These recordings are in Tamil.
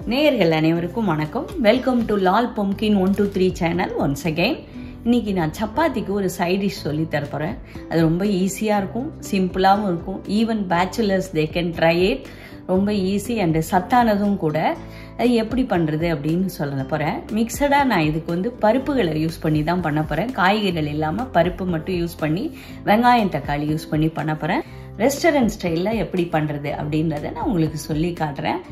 நேயர்கள் அனைவருக்கும் வணக்கம். Welcome to Lal pumpkin 123 channel once again. இன்னைக்கு நான் சப்பாத்திக்கு ஒரு சைட் டிஷ் சொல்லி தரப்போகிறேன். அது ரொம்ப ஈஸியாக இருக்கும், சிம்பிளாகவும் இருக்கும். Even bachelors they can try it. ரொம்ப ஈஸி அண்ட் சத்தானதும் கூட. அது எப்படி பண்ணுறது அப்படின்னு சொல்ல போகிறேன். மிக்சடாக நான் இதுக்கு பருப்புகளை யூஸ் பண்ணி தான் பண்ண போகிறேன். காய்கறிகள் இல்லாமல் பருப்பு மட்டும் யூஸ் பண்ணி வெங்காயம் தக்காளி யூஸ் பண்ணி பண்ண போகிறேன். ரெஸ்டாரண்ட் ஸ்டைலில் எப்படி பண்ணுறது அப்படின்றத நான் உங்களுக்கு சொல்லி காட்டுறேன்.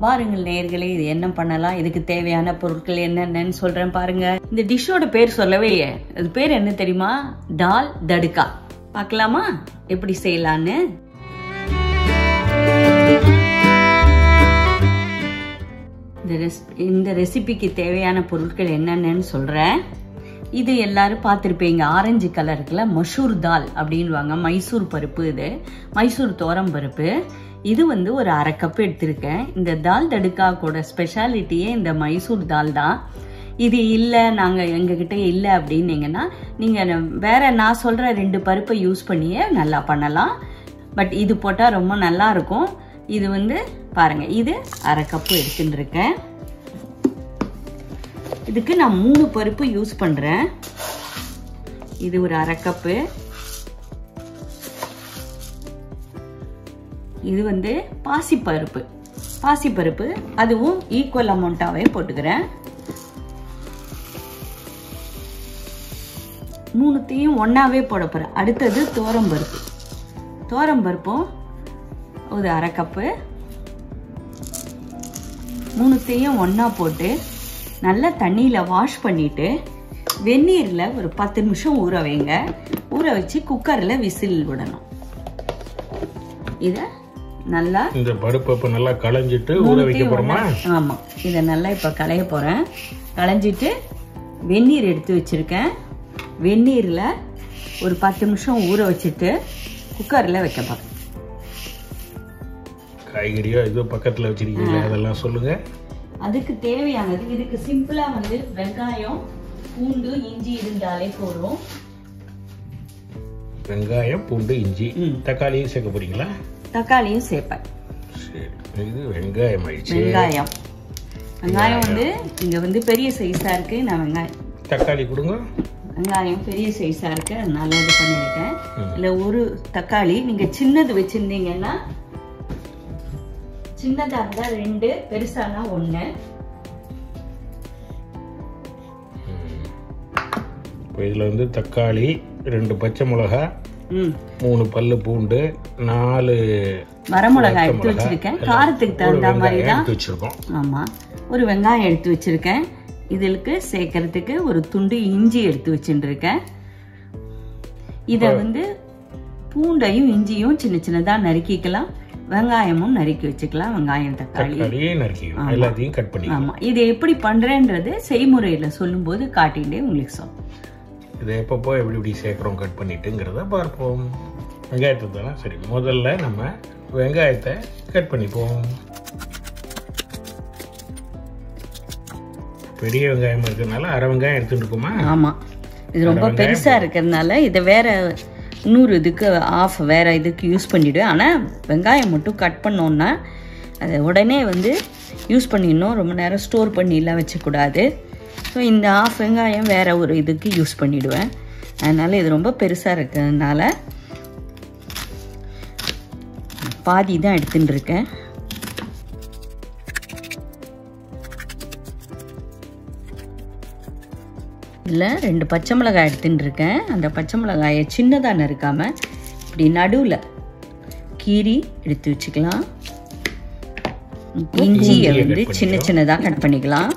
வாருங்கள் நேயர்களே, இது என்ன பண்ணலாம், இதுக்கு தேவையான பொருட்கள் என்னென்னு சொல்கிறேன் பாருங்க. இந்த டிஷ்ஷோட பேர் சொல்லவே இல்லையே, அது பேர் என்ன தெரியுமா? தால் தடுக்கா. பார்க்கலாமா எப்படி செய்யலான்னு? இந்த ரெசிபிக்கு தேவையான பொருட்கள் என்னென்னு சொல்கிறேன். இது எல்லாரும் பார்த்துருப்பீங்க, ஆரஞ்சு கலருக்குல மசூர் தால் அப்படின்வாங்க. மைசூர் பருப்பு, இது மைசூர் தோரம் பருப்பு. இது ஒரு அரை கப் எடுத்திருக்கேன். இந்த தால் தடுக்கா கூட ஸ்பெஷாலிட்டியே இந்த மைசூர் தால் தான். இது இல்லை, நாங்கள் எங்ககிட்ட இல்லை அப்படின்னீங்கன்னா நீங்கள் வேற நான் சொல்கிற 2 பருப்பை யூஸ் பண்ணியே நல்லா பண்ணலாம். பட் இது போட்டால் ரொம்ப நல்லா இருக்கும். இது பாருங்க, இது அரை கப்பு எடுத்துட்டு இருக்கேன். இதுக்கு நான் 3 பருப்பு யூஸ் பண்றேன். இது ஒரு அரை கப்பு. இது பாசிப்பருப்பு, அதுவும் ஈக்குவல் அமௌண்டாவே போட்டுக்கிறேன். 3த்தையும் ஒன்னாவே போட போறேன். அடுத்தது தோரம் பருப்பும் ஒரு அரை கப்பு. 3த்தையும் ஒன்னா போட்டு நல்லா தண்ணியில் வாஷ் பண்ணிட்டு வெந்நீரில் ஒரு 10 நிமிஷம் ஊற வைங்க. ஊற வச்சு குக்கரில் விசில் விடணும். இதை நல்லா இந்த பருப்பு நல்லா களைஞ்சிட்டு ஊற வைக்க போறோமா? ஆமா, இதை நல்லா இப்போ களைய போறேன். களைஞ்சிட்டு வெந்நீர் எடுத்து வச்சிருக்கேன். வெந்நீரில் ஒரு 10 நிமிஷம் ஊற வச்சுட்டு குக்கரில் வைக்க போறேன். காய்கறியோ இது பக்கத்தில் வச்சிருக்கீங்க, அதெல்லாம் சொல்லுங்க. அதுக்கு தேவையானது, இதுக்கு சிம்பிளா வெங்காயம், பூண்டு, இஞ்சி இருந்தாலே போதும். வெங்காயம், பூண்டு, இஞ்சி. தக்காளியும் சேர்க்க போறீங்களா? தக்காளியும் சேர்ப்பேன். இது வெங்காயம் ஆயிடுச்சு. வெங்காயம் இங்க பெரிய சைஸா இருக்கு. நான் வெங்காயம், தக்காளி கொடுங்க. வெங்காயம் பெரிய சைஸா இருக்கு, அதனால இது பண்ணிருக்கேன். இல்ல ஒரு தக்காளி நீங்க சின்னது வச்சிருந்தீங்கன்னா, சின்னதா இருந்தா 2, பெருசானா 1. இதுல தக்காளி, 2 பச்சை மிளகாய், 3 பல்லு பூண்டு, 4 வரமிளகாய் எடுத்து வச்சிருக்கேன். காரத்துக்கு தகுந்த மாதிரி தான் வச்சிருக்கோம். ஆமா, ஒரு வெங்காயம் எடுத்து வச்சிருக்கேன். இதுக்கு சேர்க்கறதுக்கு ஒரு துண்டு இஞ்சி எடுத்து வச்சுருக்கேன். இத பூண்டையும் இஞ்சியும் சின்ன சின்னதா நறுக்கிக்கலாம். வெங்காயமும் நறுக்கி வச்சுக்கலாம். வெங்காயம், தக்காளி எல்லாத்தையும் கட் பண்ணி. ஆமா, இது எப்படி பண்றேன்றது செய்முறையில சொல்லும் போது காட்டிட்டே உங்களுக்கு சொல்லும். இதை எப்பப்போ எப்படி சேர்க்கிறோம் கட் பண்ணிட்டுங்கிறத பார்ப்போம். வெங்காயத்தை தானே. சரி, முதல்ல நம்ம வெங்காயத்தை கட் பண்ணிப்போம். பெரிய வெங்காயம் இருக்கிறதுனால அரை வெங்காயம் எடுத்துட்டு இருக்கோமா? ஆமா, இது ரொம்ப பெருசா இருக்கிறதுனால இதை வேற இன்னொரு இதுக்கு ஆஃப் வேற இதுக்கு யூஸ் பண்ணிவிடுவேன். ஆனால் வெங்காயம் மட்டும் கட் பண்ணோன்னா அதை உடனே யூஸ் பண்ணிடணும். ரொம்ப நேரம் ஸ்டோர் பண்ணிலாம் வச்சக்கூடாது. ஸோ இந்த ஆஃப் வெங்காயம் வேற ஒரு இதுக்கு யூஸ் பண்ணிவிடுவேன். அதனால் இது ரொம்ப பெருசாக இருக்கிறதுனால பாதி தான் எடுத்துட்டு இருக்கேன். இதில் 2 பச்சை மிளகாய் எடுத்துட்டு இருக்கேன். அந்த பச்சை மிளகாயை சின்னதாக நறுக்காமல் இப்படி நடுவில் கீரி எடுத்து வச்சுக்கலாம். இஞ்சியை சின்ன சின்னதாக கட் பண்ணிக்கலாம்.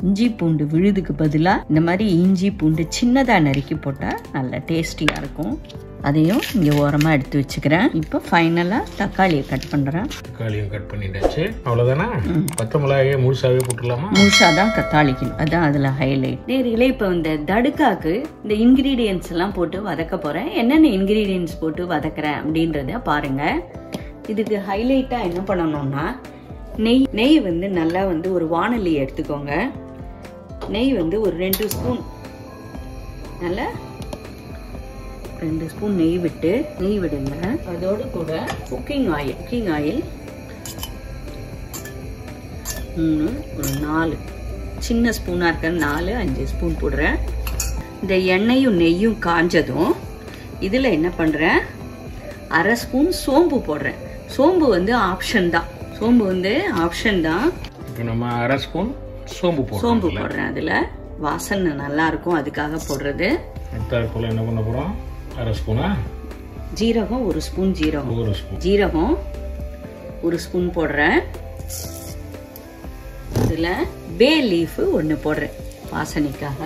இஞ்சி பூண்டு விழுதுக்கு பதிலாக இந்த மாதிரி இஞ்சி பூண்டு சின்னதாக நறுக்கி போட்டால் நல்ல டேஸ்டியாக இருக்கும். அதையும் இங்கே ஓரமாக எடுத்து வச்சுக்கிறேன். இப்போ ஃபைனலாக தக்காளியை கட் பண்ணுறேன். தக்காளியும் கட் பண்ணிட்டாச்சு, அவ்வளோதானா? பச்சை மிளகாயை முழுசாகவே போட்டுடலாமா? முழுசாக தான் தாளிக்கணும், அதுதான் அதில் ஹைலைட். நேரிலே இப்போ இந்த தடுக்காக்கு இந்த இன்க்ரீடியன்ஸ் எல்லாம் போட்டு வதக்க போகிறேன். என்னென்ன இன்க்ரீடியன்ஸ் போட்டு வதக்குறேன் அப்படின்றத பாருங்கள். இதுக்கு ஹைலைட்டாக என்ன பண்ணணும்னா, நெய் நல்லா ஒரு வாணலியை எடுத்துக்கோங்க. நெய் ஒரு 2 ஸ்பூன் நல்லா 2 ஸ்பூன் நெய் விடுங்க. அதோடு கூட குக்கிங் ஆயில் 3 ஒரு 4 சின்ன ஸ்பூனாக இருக்க 4-5 ஸ்பூன் போடுறேன். இந்த எண்ணெயும் நெய்யும் காஞ்சதும் இதில் என்ன பண்ணுறேன், அரை ஸ்பூன் சோம்பு போடுறேன். சோம்பு வந்து ஆப்ஷன் தான். இப்போ நம்ம அரை ஸ்பூன் சோம்பு போடுறேன். அதில் வாசனை நல்லா இருக்கும், அதுக்காக போடுறது. அடுத்தாற்போல் என்ன பண்ண போகிறோம், அரை ஸ்பூனா ஜீரகம், 1 ஸ்பூன் ஜீரகம் 1 ஸ்பூன் போடுறேன். இதில் பே லீஃப் 1 போடுறேன் வாசனைக்காக.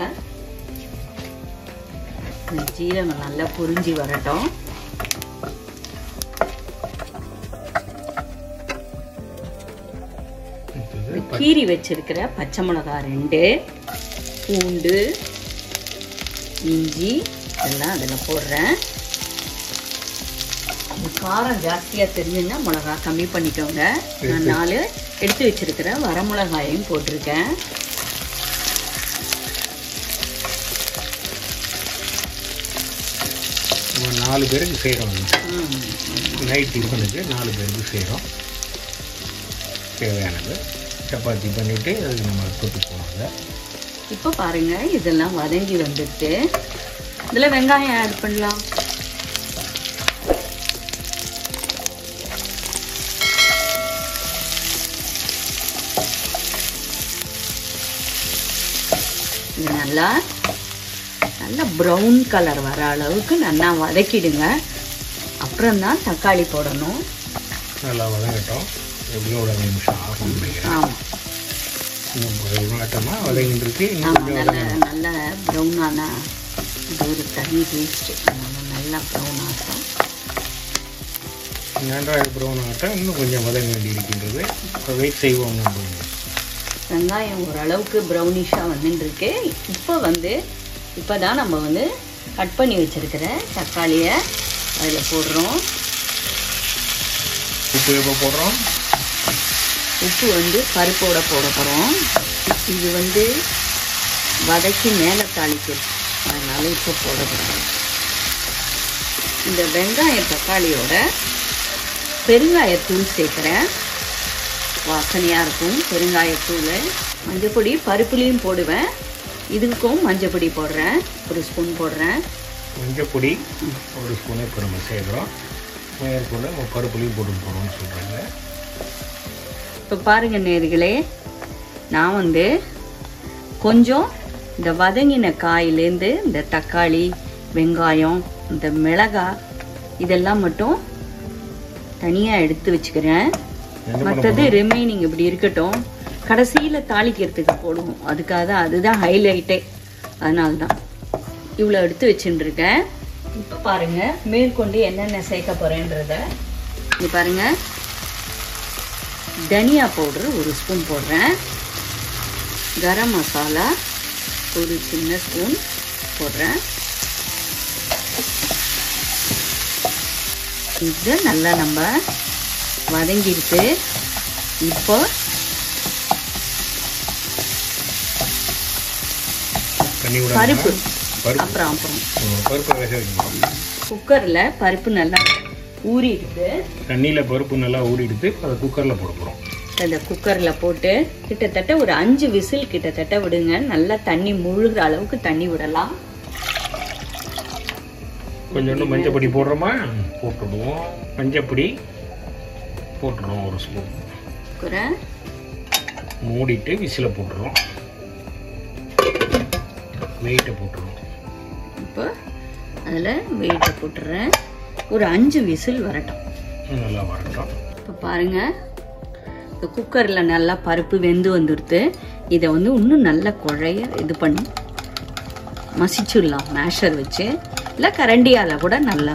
ஜீரகம் நல்லா பொரிஞ்சு வரட்டும். கீரி வச்சிருக்கிற பச்சை மிளகாய் 2, பூண்டு, இஞ்சி எல்லாம் அதில் போடுறேன். காரம் ஜாஸ்தியாக தெரிஞ்சுன்னா மிளகா கம்மி பண்ணிக்கோங்க. நான் 4 எடுத்து வச்சிருக்கிற வரமிளகாயையும் போட்டிருக்கேன். நம்ம 4 பேருக்கு செய்கிறோம். நைட் டிஃபனுக்கு 4 பேருக்கு செய்கிறோம். தேவையானது சப்பாத்தி பண்ணிவிட்டு அதுக்கு நம்ம தொட்டு போவாங்க. இப்போ பாருங்கள், இதெல்லாம் வதங்கி வந்துட்டு இதில் வெங்காயம் ஆட் பண்ணலாம். இது நல்லா ப்ரௌன் கலர் வர அளவுக்கு நல்லா வதக்கிடுங்க. அப்புறம் தான் தக்காளி போடணும். நல்லா வதங்கட்டும். எப்படியும் ஒரு 5 நிமிஷம் ஆகும் நினைக்கிறேன். ஆமாம், நல்லா ப்ரௌனானா இது ஒரு தனி டேஸ்ட். நல்லா ப்ரௌன் ஆகும். நன்றாக ப்ரௌன் ஆகட்டும். இன்னும் கொஞ்சம் வதங்க வேண்டி இருக்கின்றது. வெயிட் செய்வோம். வெங்காயம் ஓரளவுக்கு ப்ரௌனிஷாக வந்துருக்கு. இப்போ தான் நம்ம கட் பண்ணி வச்சிருக்கிற தக்காளியை அதில் போடுறோம். உப்பு எப்போ போடுறோம்? உப்பு பருப்போட போட போகிறோம். இது வதக்கி மேலே தாளிக்கிறது, அதனால இப்போ போட போகிறோம். இந்த வெங்காயம் தக்காளியோட பெருங்காயத்தூள் சேர்க்குறேன். வாசனையாக இருக்கும் பெருங்காயத்தூள். மஞ்சப்பொடி பருப்புலேயும் போடுவேன். இதுக்கும் மஞ்சப்பொடி போடுறேன். 1 ஸ்பூன் போடுறேன். மஞ்சப்பொடி 1 ஸ்பூனே இப்போ நம்ம சேர்க்குறோம். மேற்கொண்டு நம்ம பருப்புலேயும் போட்டு போடுறோம்னு சொல்கிறாங்க. இப்போ பாருங்கள் நேயர்களே, நான் கொஞ்சம் இந்த வதங்கின காயிலேருந்து இந்த தக்காளி, வெங்காயம், இந்த மிளகாய் இதெல்லாம் மட்டும் தனியாக எடுத்து வச்சுக்கிறேன். மற்றது ரிமைனிங் இப்படி இருக்கட்டும். கடைசியில் தாளிக்கிறதுக்கு போடுவோம். அதுதான் ஹைலைட்டே. அதனால தான் இவ்வளோ எடுத்து வச்சுட்டுருக்கேன். இப்போ பாருங்கள், மேற்கொண்டு என்னென்ன சேர்க்க போகிறேன்றத இங்கே பாருங்கள். தனியா பவுடர் 1 ஸ்பூன் போடுறேன். கரம் மசாலா 1 சின்ன ஸ்பூன் போடுறேன். இது நல்லா நம்ம வதங்கிடுச்சு. இப்போ பருப்பு அப்புறம் குக்கரில் பருப்பு நல்லா ஊறிடுது. தண்ணியில் பருப்பு நல்லா ஊறிடுது. அதை குக்கரில் போட போகிறோம். அந்த குக்கரில் போட்டு கிட்டத்தட்ட ஒரு 5 விசில் கிட்டத்தட்ட விடுங்க. நல்லா தண்ணி முழுகிற அளவுக்கு தண்ணி விடலாம். கொஞ்சோண்டு மஞ்சப்பொடி போடுறோமா? போட்டுடுவோம். மஞ்சப்பொடி போட்டுடுறோம் 1 ஸ்பூன். குறை மூடிட்டு விசிலை போட்டுடுறோம். வெயிட்டை போட்டுடுறோம். இப்போ அதில் வெயிட்டை போட்டுடுறேன். ஒரு 5 விசில் வரட்டும். நல்லா வரட்டும். இப்போ பாருங்கள், இந்த குக்கரில் நல்லா பருப்பு வெந்து வந்துடுது. இதை இன்னும் நல்லா குழைய இது பண்ணி மசிச்சுடலாம். மேஷர் வச்சு இல்லை கரண்டியால் கூட நல்லா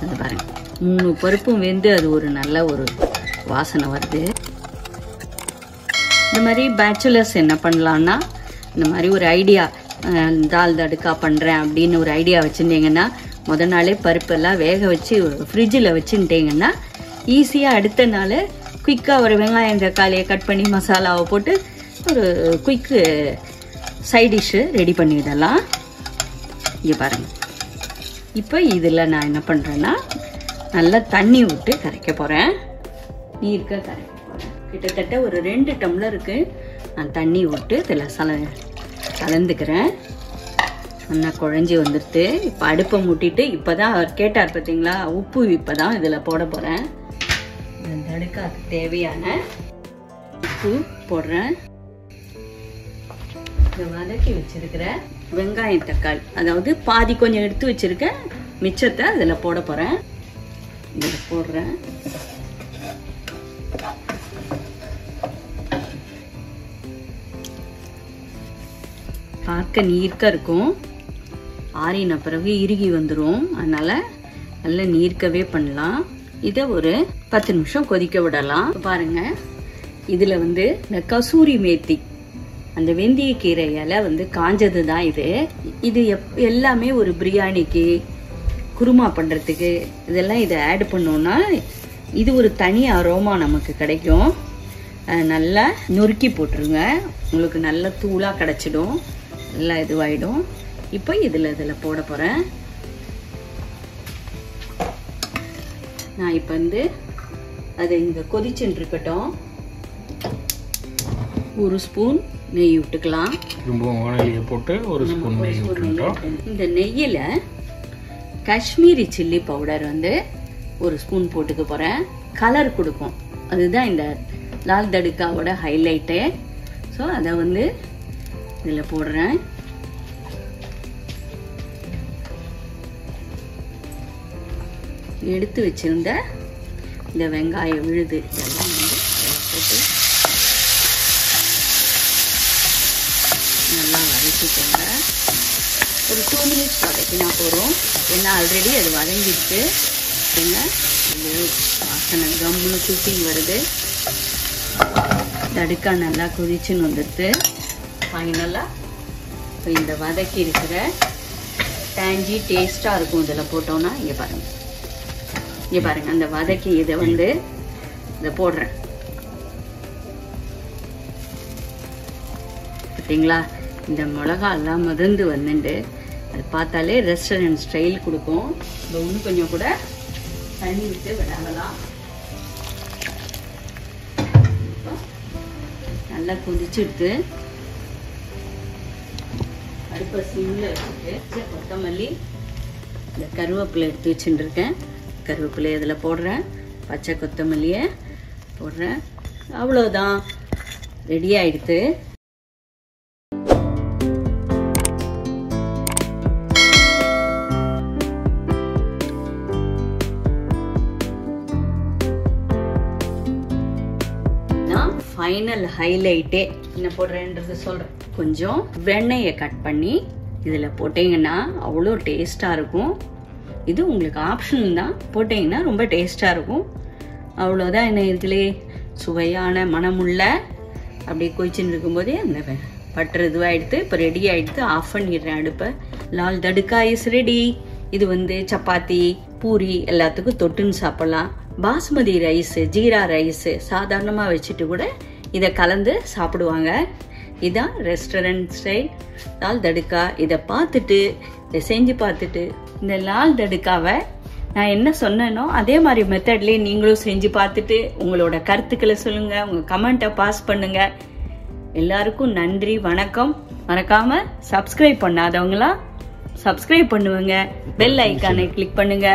அது பாருங்கள். 3 பருப்பும் வெந்து அது ஒரு நல்ல ஒரு வாசனை வருது. இந்த மாதிரி பேச்சுலர்ஸ் என்ன பண்ணலான்னா, இந்த மாதிரி ஒரு ஐடியா, தால் தடுக்கா பண்ணுறேன் அப்படின்னு ஒரு ஐடியா வச்சுருந்தீங்கன்னா, முதல் நாளே பருப்பெல்லாம் வேக வச்சு ஃப்ரிட்ஜில் வச்சுட்டீங்கன்னா ஈஸியாக அடுத்த நாள் குயிக்காக ஒரு வெங்காயம் தக்காளியை கட் பண்ணி மசாலாவை போட்டு ஒரு குயிக்கு சைட் டிஷ்ஷு ரெடி பண்ணிடலாம். இங்கே பாருங்கள், இப்போ இதில் நான் என்ன பண்ணுறேன்னா நல்லா தண்ணி விட்டு கரைக்க போகிறேன். நீர்க்க கரைக்க போகிறேன். கிட்டத்தட்ட ஒரு 2 டம்ளருக்கு நான் தண்ணி விட்டு இதில் கலந்துக்கிறேன். நல்லா குழஞ்சி வந்துடுது. இப்போ அடுப்பை மூட்டிட்டு இப்போ தான் அவர் கேட்டார் பார்த்தீங்களா, உப்பு இப்போ தான் இதில் போட போகிறேன். இந்த தடுக்காக்கு தேவையான உப்பு போடுறேன். இதை வதக்கி வச்சிருக்கிற வெங்காயம் தக்காளி, அதாவது பாதி கொஞ்சம் எடுத்து வச்சிருக்கேன், மிச்சத்தை அதில் போட போகிறேன். இதில் போடுறேன். பார்க்க நீர்க்க இருக்கும், ஆறின பிறகு இறுகி வந்துடும். அதனால நல்ல நீர்க்கவே பண்ணலாம். இதை ஒரு 10 நிமிஷம் கொதிக்க விடலாம். பாருங்க, இதுல வந்து இந்த கசூரி மேத்தி, அந்த வெந்தயக்கீரை இலை காஞ்சது தான் இது. இது எல்லாமே ஒரு பிரியாணிக்கு, குருமா பண்றதுக்கு இதெல்லாம் இதை ஆட் பண்ணோம்னா இது ஒரு தனி அரோமா நமக்கு கிடைக்கும். நல்லா நொறுக்கி போட்டுருங்க, உங்களுக்கு நல்ல தூளா கிடைச்சிடும், நல்லா இதுவாயிடும். இப்போ இதில் போட போகிறேன். நான் இப்போ அதை இங்கே கொதிச்சுட்டு இருக்கட்டும். 1 ஸ்பூன் நெய் விட்டுக்கலாம். போட்டு 1 ஸ்பூன் நெய் விட்டுட்டோம். இந்த நெய்யில் காஷ்மீரி சில்லி பவுடர் 1 ஸ்பூன் போட்டுக்க போகிறேன். கலர் கொடுக்கும், அதுதான் இந்த லால் தடுக்காவோட ஹைலைட்டு. ஸோ அதை இதில் போடுறேன். எடுத்து வச்சிருந்த இந்த வெங்காய விழுது எல்லாம் போட்டு நல்லா வதக்கிக்கோங்க. ஒரு 2 மினிட்ஸ் வதக்கினா போதும். ஏன்னா ஆல்ரெடி அது வதங்கிட்டு வாசனை கம்முன்னு குக்கிங் வருது. தடுக்கா நல்லா கொதிச்சுன்னு வந்துடுது. ஃபைனலாக இப்போ இந்த வதக்கி இருக்கிற டேஞ்சி டேஸ்ட்டாக இருக்கும் இதில் போட்டோன்னா. இங்கே பாருங்கள், இங்கே பாருங்கள், அந்த வதக்கி இதை இதை போடுறேன் பார்த்தீங்களா. இந்த மிளகா எல்லாம் மருந்து அது பார்த்தாலே ரெஸ்டாரண்ட் ஸ்டைல் கொடுக்கும். இந்த இன்னும் கொஞ்சம் கூட தண்ணி விட்டு விடலாம். நல்லா கொதிச்சுடுது. அடுப்பை சிம்மில் வச்சுட்டு கொத்தமல்லி, இந்த கருவேப்பிலை எடுத்து வச்சுட்டுருக்கேன், கருவேப்பிலை இதில் போடுறேன். பச்சை கொத்தமல்லியை போடுறேன். அவ்வளோதான், ரெடி ஆகிடுது. ஃபைனல் ஹைலைட்டே என்ன போடுறேன்றது சொல்கிறேன். கொஞ்சம் வெண்ணெயை கட் பண்ணி இதில் போட்டிங்கன்னா அவ்வளோ டேஸ்ட்டாக இருக்கும். இது உங்களுக்கு ஆப்ஷன் தான், போட்டிங்கன்னா ரொம்ப டேஸ்ட்டாக இருக்கும். அவ்வளோதான். என்ன இதுலே சுவையான மனமுள்ள அப்படியே கொதிச்சுன்னு இருக்கும்போதே அந்த பட்டர் இதுவாகிடுது. இப்போ ரெடி ஆகிடுது. ஆஃப் பண்ணிடுறேன் அடுப்பை. Lal தடுக்கா is ready. இது சப்பாத்தி, பூரி எல்லாத்துக்கும் தொட்டுன்னு சாப்பிட்லாம். பாஸ்மதி ரைஸ், ஜீரா ரைஸ் சாதாரணமாக வச்சுட்டு கூட இதை கலந்து சாப்பிடுவாங்க. இதுதான் ரெஸ்டாரண்ட் ஸ்டைல் லால் தடுக்கா. இதை பார்த்துட்டு, இதை செஞ்சு பார்த்துட்டு, இந்த லால் தடுக்காவை நான் என்ன சொன்னேனோ அதே மாதிரி மெத்தட்லேயே நீங்களும் செஞ்சு பார்த்துட்டு உங்களோட கருத்துக்களை சொல்லுங்கள், உங்கள் கமெண்ட்டை பாஸ் பண்ணுங்கள். எல்லாருக்கும் நன்றி, வணக்கம். மறக்காமல் சப்ஸ்கிரைப் பண்ணாதவங்களா சப்ஸ்கிரைப் பண்ணுவங்க, பெல் ஐக்கானை கிளிக் பண்ணுங்க.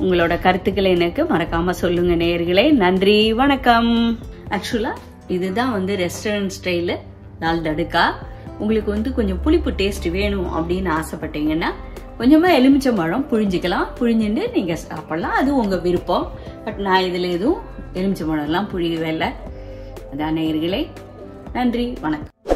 உங்களோட கருத்துக்களை எனக்கு மறக்காம சொல்லுங்க நேயர்களே. நன்றி, வணக்கம். ஆக்சுவலா இதுதான் ரெஸ்டாரண்ட் ஸ்டைலு லால் தடுக்கா. உங்களுக்கு கொஞ்சம் புளிப்பு டேஸ்ட் வேணும் அப்படின்னு ஆசைப்பட்டீங்கன்னா கொஞ்சமா எலுமிச்சம்பழம் புழிஞ்சிக்கலாம். புழிஞ்சுட்டு நீங்க சாப்பிடலாம், அது உங்க விருப்பம். பட் நான் இதுல எதுவும் எலுமிச்சம்பழம் எல்லாம் புழியவே இல்லை. அதான் நேயர்களே, நன்றி, வணக்கம்.